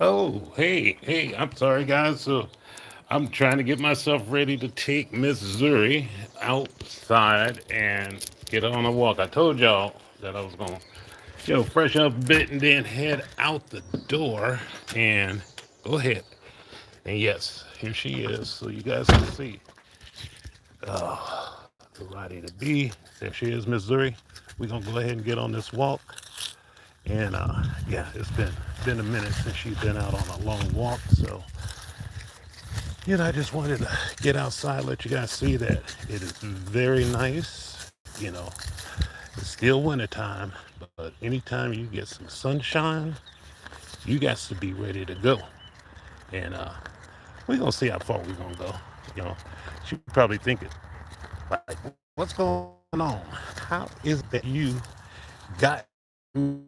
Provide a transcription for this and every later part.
Oh, hey, I'm sorry, guys. So I'm trying to get myself ready to take Miss Zuri outside and get her on a walk. I told y'all that I was going to, freshen up a bit and then head out the door and go ahead. And yes, here she is. So you guys can see. Ready to be. There she is, Miss Zuri. We're going to go ahead and get on this walk. And yeah, it's been a minute since she's been out on a long walk. So I just wanted to get outside, let you guys see that it is very nice. It's still wintertime, but anytime you get some sunshine, you got to be ready to go. And we're gonna see how far we're gonna go. You know, she probably thinking, like, what's going on? How is it that you got me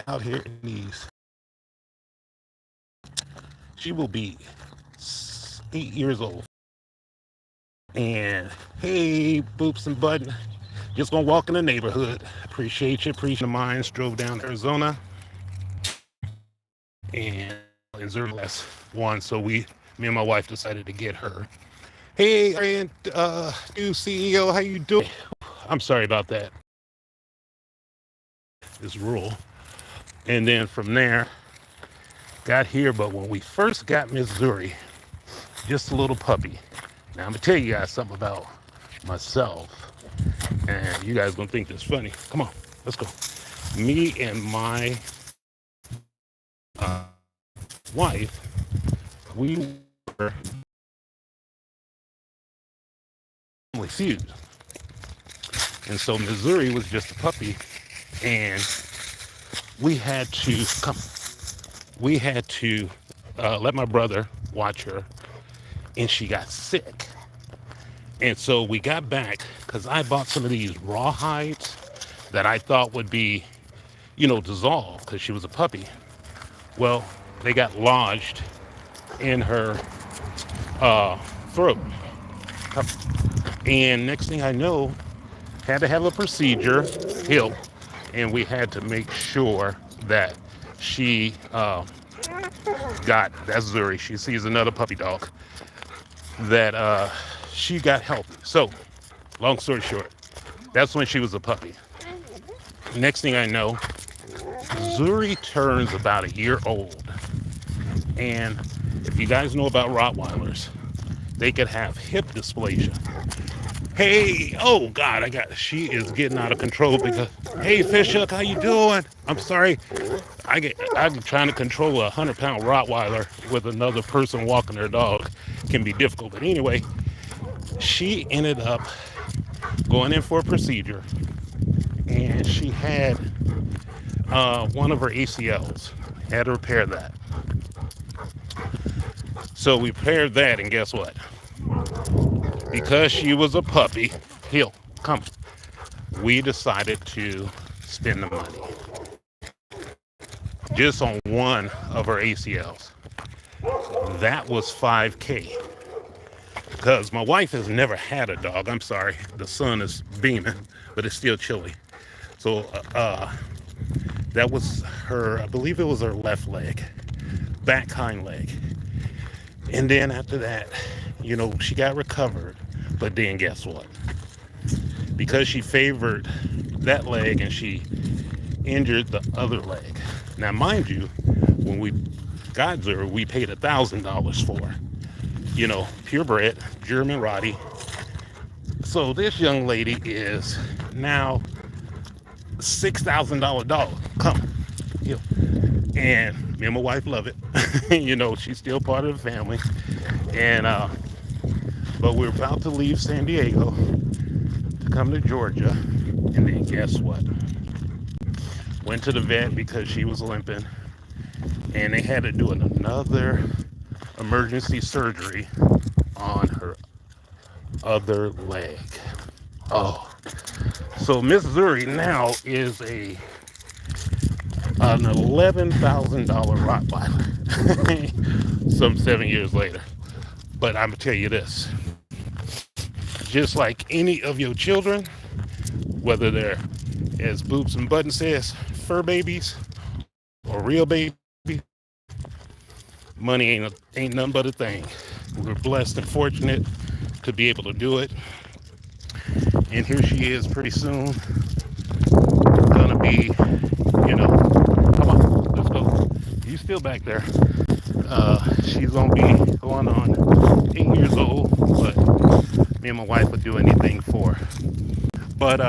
out here in these? She will be 8 years old. And hey, Boops and Bud, just gonna walk in the neighborhood. Appreciate you. Appreciate the minds. Drove down to Arizona and in Zuri last one. So me and my wife decided to get her. Hey, and new CEO, how you doing? I'm sorry about that. It's rural. And then from there, got here. But when we first got Miss Zuri, just a little puppy. Now I'm gonna tell you guys something about myself, and you guys gonna think this funny. Come on, let's go. Me and my wife, we were family feud, and so Missouri was just a puppy, and we had to come. We had to let my brother watch her, and she got sick. And so we got back because I bought some of these raw hides that I thought would be, dissolved because she was a puppy. Well, they got lodged in her throat. And next thing I know, had to have a procedure, heal, and we had to make sure that she got, that's Zuri, she sees another puppy dog, that she got healthy. So, long story short, that's when she was a puppy. Next thing I know, Zuri turns about a year old. And if you guys know about Rottweilers, they could have hip dysplasia. Hey, oh God, she is getting out of control because, hey, Fishhook, how you doing? I'm sorry, I'm trying to control a 100-pound Rottweiler with another person walking their dog can be difficult. But anyway, she ended up going in for a procedure, and she had one of her ACLs. Had to repair that. So we repaired that, and guess what? Because she was a puppy, Hill, come. We decided to spend the money just on one of her ACLs. That was 5K. Because my wife has never had a dog. I'm sorry, the sun is beaming, but it's still chilly. So that was her, I believe it was her left leg, back hind leg. And then after that, she got recovered. But then guess what? Because she favored that leg and she injured the other leg. Now, mind you, when we got her, we paid $1,000 for her. Purebred, German Rottie. So this young lady is now $6,000 dog. Come, and me and my wife love it. She's still part of the family. And but we're about to leave San Diego to come to Georgia, and then guess what? Went to the vet because she was limping, and they had to do another emergency surgery on her other leg. Oh, so Miss Zuri now is an $11,000 Rottweiler. Some 7 years later. But I'm gonna tell you this: just like any of your children, whether they're, as Boops and Button says, fur babies or real babies, money ain't nothing but a thing. We're blessed and fortunate to be able to do it. And here she is pretty soon, gonna be, come on, let's go. You still back there. She's gonna be going on 8 years old, but me and my wife would do anything for her. But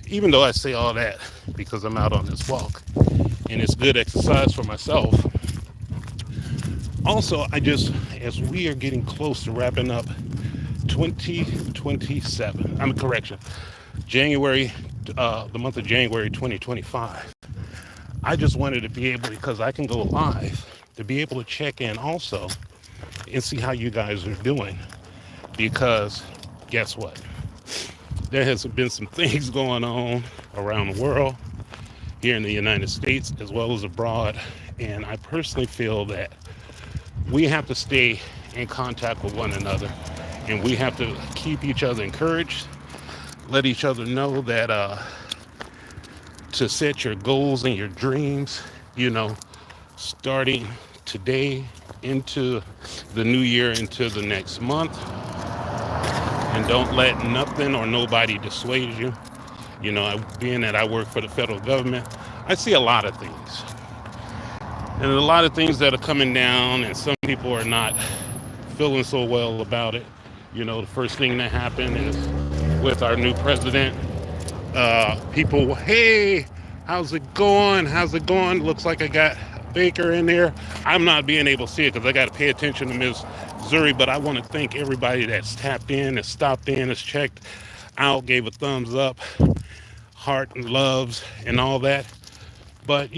even though I say all that because I'm out on this walk and it's good exercise for myself, also as we are getting close to wrapping up 2027, January, the month of January 2025, I just wanted to be able, because I can go live, to be able to check in also and see how you guys are doing. Because guess what? There has been some things going on around the world, here in the United States as well as abroad. And I personally feel that we have to stay in contact with one another, and we have to keep each other encouraged, let each other know that to set your goals and your dreams, starting today into the new year, into the next month. And don't let nothing or nobody dissuade you. Being that I work for the federal government, I see a lot of things. And a lot of things that are coming down, and some people are not feeling so well about it. The first thing that happened is with our new president. People, hey, how's it going? How's it going? Looks like I got Baker in there. I'm not being able to see it because I got to pay attention to Ms. Zuri, but I want to thank everybody that's tapped in, has stopped in, has checked out, gave a thumbs up, heart and loves and all that. But,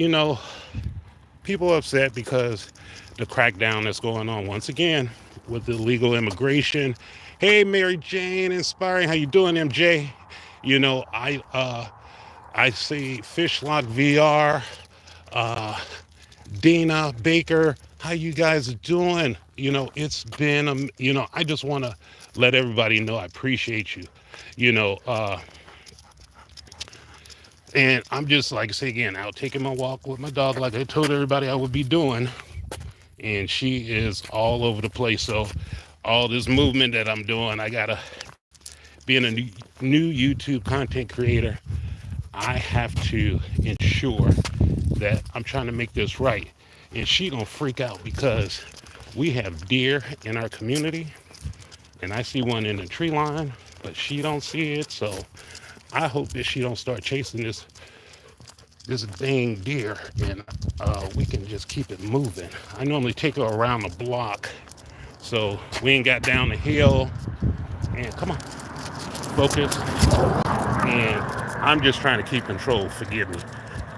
people are upset because the crackdown that's going on once again with illegal immigration. Hey, Mary Jane, inspiring. How you doing, MJ? I see Fishlock VR, Dina Baker. How you guys doing? It's been, I just want to let everybody know I appreciate you. You know, and I'm just, like I say again, out taking my walk with my dog, like I told everybody I would be doing. And she is all over the place. So all this movement that I'm doing, I gotta, being a new YouTube content creator, I have to ensure that I'm trying to make this right. And she gonna freak out because we have deer in our community, and I see one in the tree line, but she don't see it. So I hope that she don't start chasing this dang deer, and we can just keep it moving. I normally take her around the block, so we ain't got down the hill. And come on, focus. And I'm just trying to keep control. Forgive me.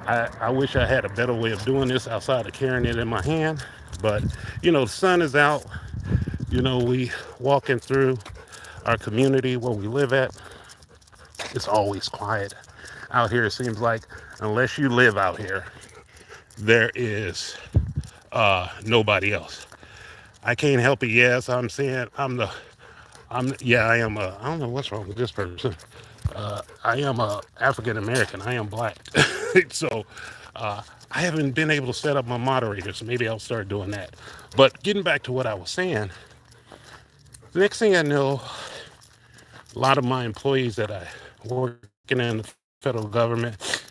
I wish I had a better way of doing this outside of carrying it in my hand. But, the sun is out. We walking through our community where we live at. It's always quiet out here. It seems like unless you live out here, there is nobody else. I can't help it. Yes, I'm saying I am I don't know what's wrong with this person. I am a African American. I am black. So I haven't been able to set up my moderator, so maybe I'll start doing that. But getting back to what I was saying, the next thing I know, a lot of my employees that I working in the federal government,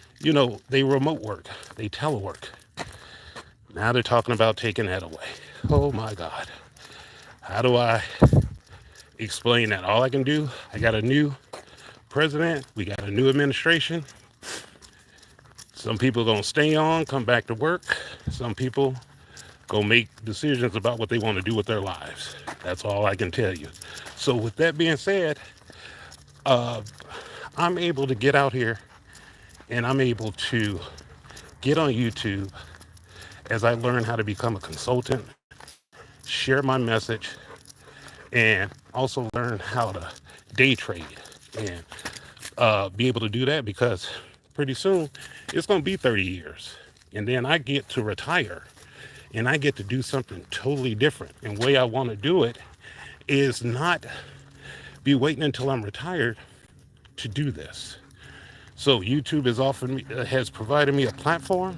they remote work, they telework. Now they're talking about taking that away. Oh my God. How do I explain that? All I can do, I got a new president, we got a new administration. Some people gonna stay on, come back to work. Some people go make decisions about what they want to do with their lives. That's all I can tell you. So with that being said, I'm able to get out here and I'm able to get on YouTube as I learn how to become a consultant, share my message, and also learn how to day trade and be able to do that, because pretty soon it's going to be 30 years and then I get to retire and I get to do something totally different. And the way I want to do it is not be waiting until I'm retired to do this. So YouTube has provided me a platform,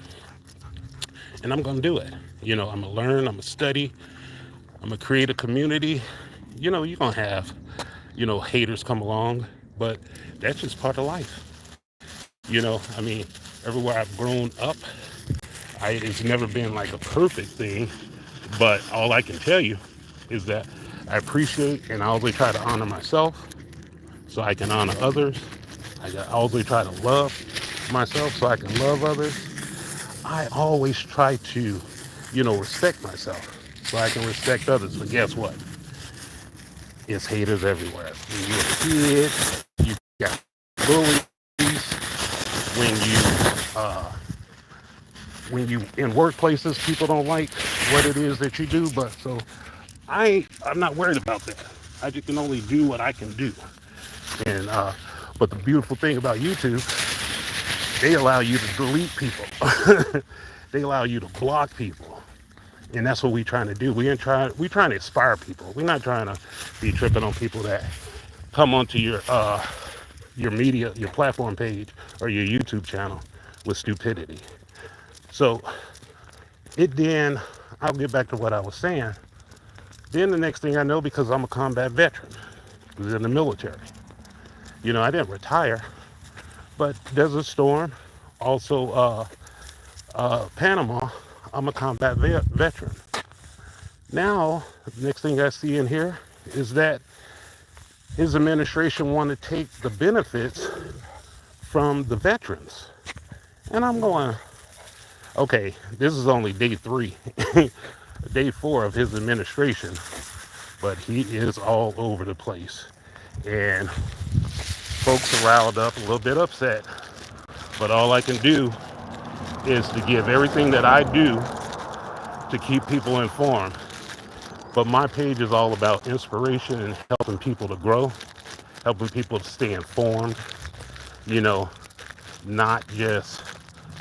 and I'm going to do it. I'm gonna learn, I'm gonna study, I'm gonna create a community. You're gonna have, haters come along, but that's just part of life. I mean, everywhere I've grown up, it's never been like a perfect thing, but all I can tell you is that I appreciate and I always try to honor myself so I can honor others. I always try to love myself so I can love others. I always try to, respect myself so I can respect others. But guess what? It's haters everywhere. When you're a kid, you got bullies. Uh, when you in workplaces, people don't like what it is that you do. But so I'm not worried about that. I just can only do what I can do. And but the beautiful thing about YouTube, they allow you to delete people. They allow you to block people. And that's what we're trying to do. We're trying to inspire people. We're not trying to be tripping on people that come onto your media, your platform page, or your YouTube channel with stupidity. So I'll get back to what I was saying. Then the next thing I know, because I'm a combat veteran, I was in the military. I didn't retire, but Desert Storm, also Panama, I'm a combat veteran. Now, the next thing I see in here is that his administration want to take the benefits from the veterans. And I'm going, okay, this is only day 3, day 4 of his administration, but he is all over the place. And folks are riled up, a little bit upset, but all I can do is to give everything that I do to keep people informed. But my page is all about inspiration and helping people to grow, helping people to stay informed, not just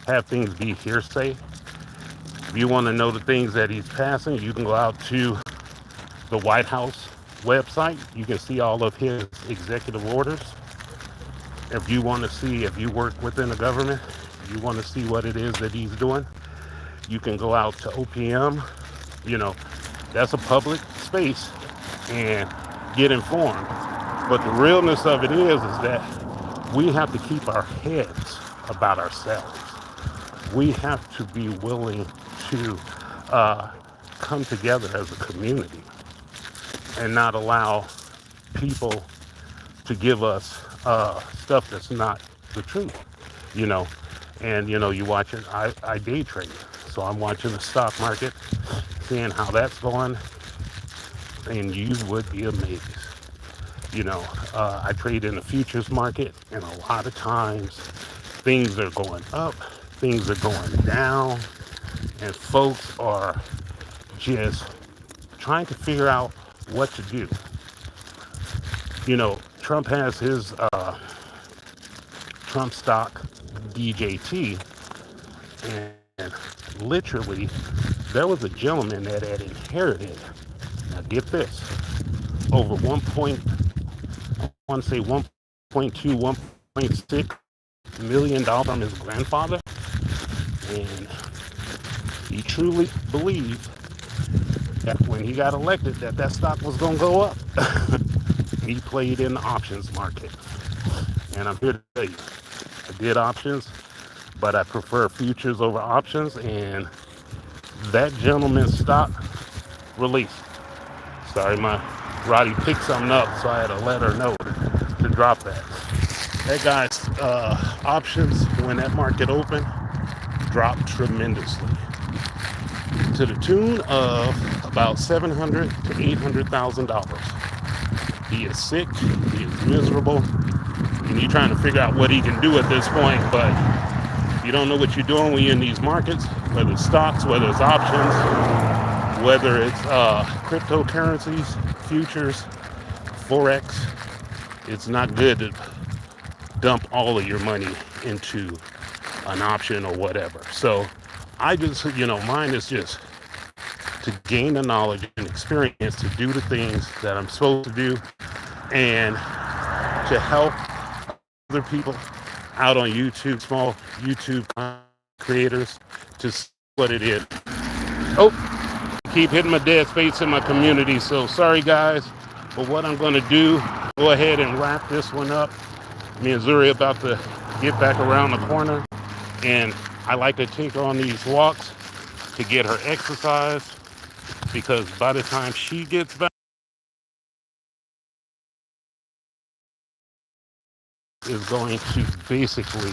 have things be hearsay. If you want to know the things that he's passing, you can go out to the White House website. You can see all of his executive orders. If you want to see, if you work within the government, if you want to see what it is that he's doing, you can go out to OPM. That's a public space, and get informed. But the realness of it is that we have to keep our heads about ourselves. We have to be willing to come together as a community and not allow people to give us stuff that's not the truth, And, you watch it, I day trade. So I'm watching the stock market, seeing how that's going, and you would be amazed. I trade in the futures market, and a lot of times things are going up, things are going down, and folks are just trying to figure out what to do. Trump has his Trump stock DJT, and literally there was a gentleman that had inherited, now get this, over 1.2, 1.6 million dollars from his grandfather, and he truly believed that when he got elected that stock was going to go up. He played in the options market, and I'm here to tell you, I did options, but I prefer futures over options, and that gentleman's stock released. Sorry, my Roddy picked something up, so I had to let her know to drop that. That guy's options, when that market opened, dropped tremendously to the tune of about $700,000 to $800,000. He is sick, he is miserable, and you're trying to figure out what he can do at this point, but you don't know what you're doing when you're in these markets, whether it's stocks, whether it's options, whether it's cryptocurrencies, futures, forex. It's not good to dump all of your money into an option or whatever. So I just, mine is just to gain the knowledge and experience to do the things that I'm supposed to do, and to help other people out on YouTube, small YouTube creators, to see what it is Oh, keep hitting my dead space in my community. So sorry, guys. But what I'm going to do, go ahead and wrap this one up. Me and Zuri about to get back around the corner. And I like to take her on these walks to get her exercise, because by the time she gets back, is going to basically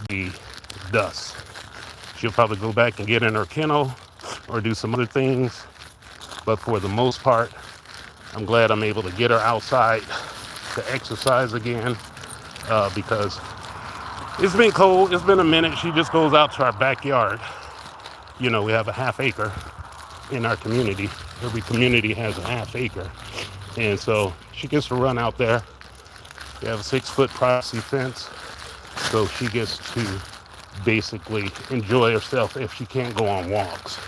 be dust. She'll probably go back and get in her kennel or do some other things. But for the most part, I'm glad I'm able to get her outside to exercise again, because it's been cold. It's been a minute. She just goes out to our backyard. You know, we have a half acre in our community. Every community has a half acre. And so she gets to run out there. We have a 6-foot privacy fence. So she gets to basically enjoy herself if she can't go on walks.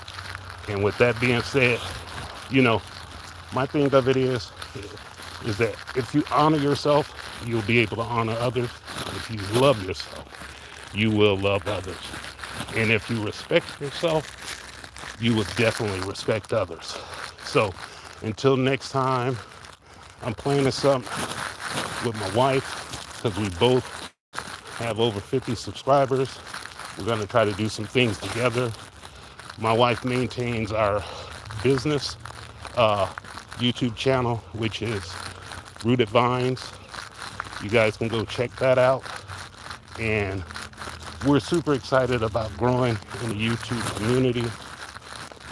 And with that being said, you know, my thing of it is is that if you honor yourself, you'll be able to honor others. If you love yourself, you will love others. And if you respect yourself, you will definitely respect others. So until next time, I'm planning something with my wife, because we both have over 50 subscribers. We're going to try to do some things together. My wife maintains our business YouTube channel, which is Rooted Vines. You guys can go check that out. And we're super excited about growing in the YouTube community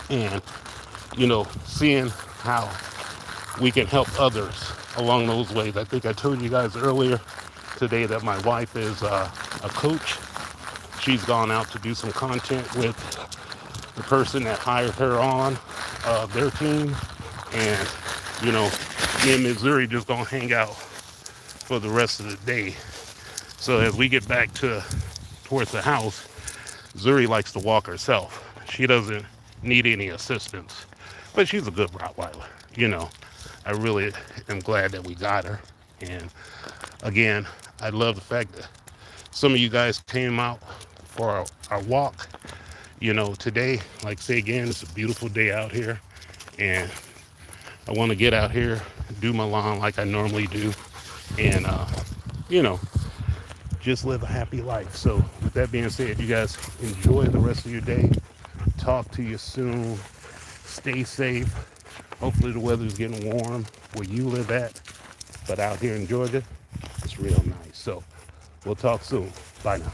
and, you know, seeing how we can help others along those ways. I think I told you guys earlier today that my wife is a coach. She's gone out to do some content with the person that hired her on their team. And, you know, me and Ms. Zuri just gonna hang out for the rest of the day. So as we get back towards the house, Zuri likes to walk herself. She doesn't need any assistance, but she's a good Rottweiler. You know, I really am glad that we got her. And again, I love the fact that some of you guys came out for our walk. You know, today, like I say again, it's a beautiful day out here, and I want to get out here, do my lawn like I normally do, and you know, just live a happy life. So with that being said, you guys enjoy the rest of your day. Talk to you soon. Stay safe. Hopefully the weather's getting warm where you live at, but out here in Georgia, it's real nice. So we'll talk soon. Bye now.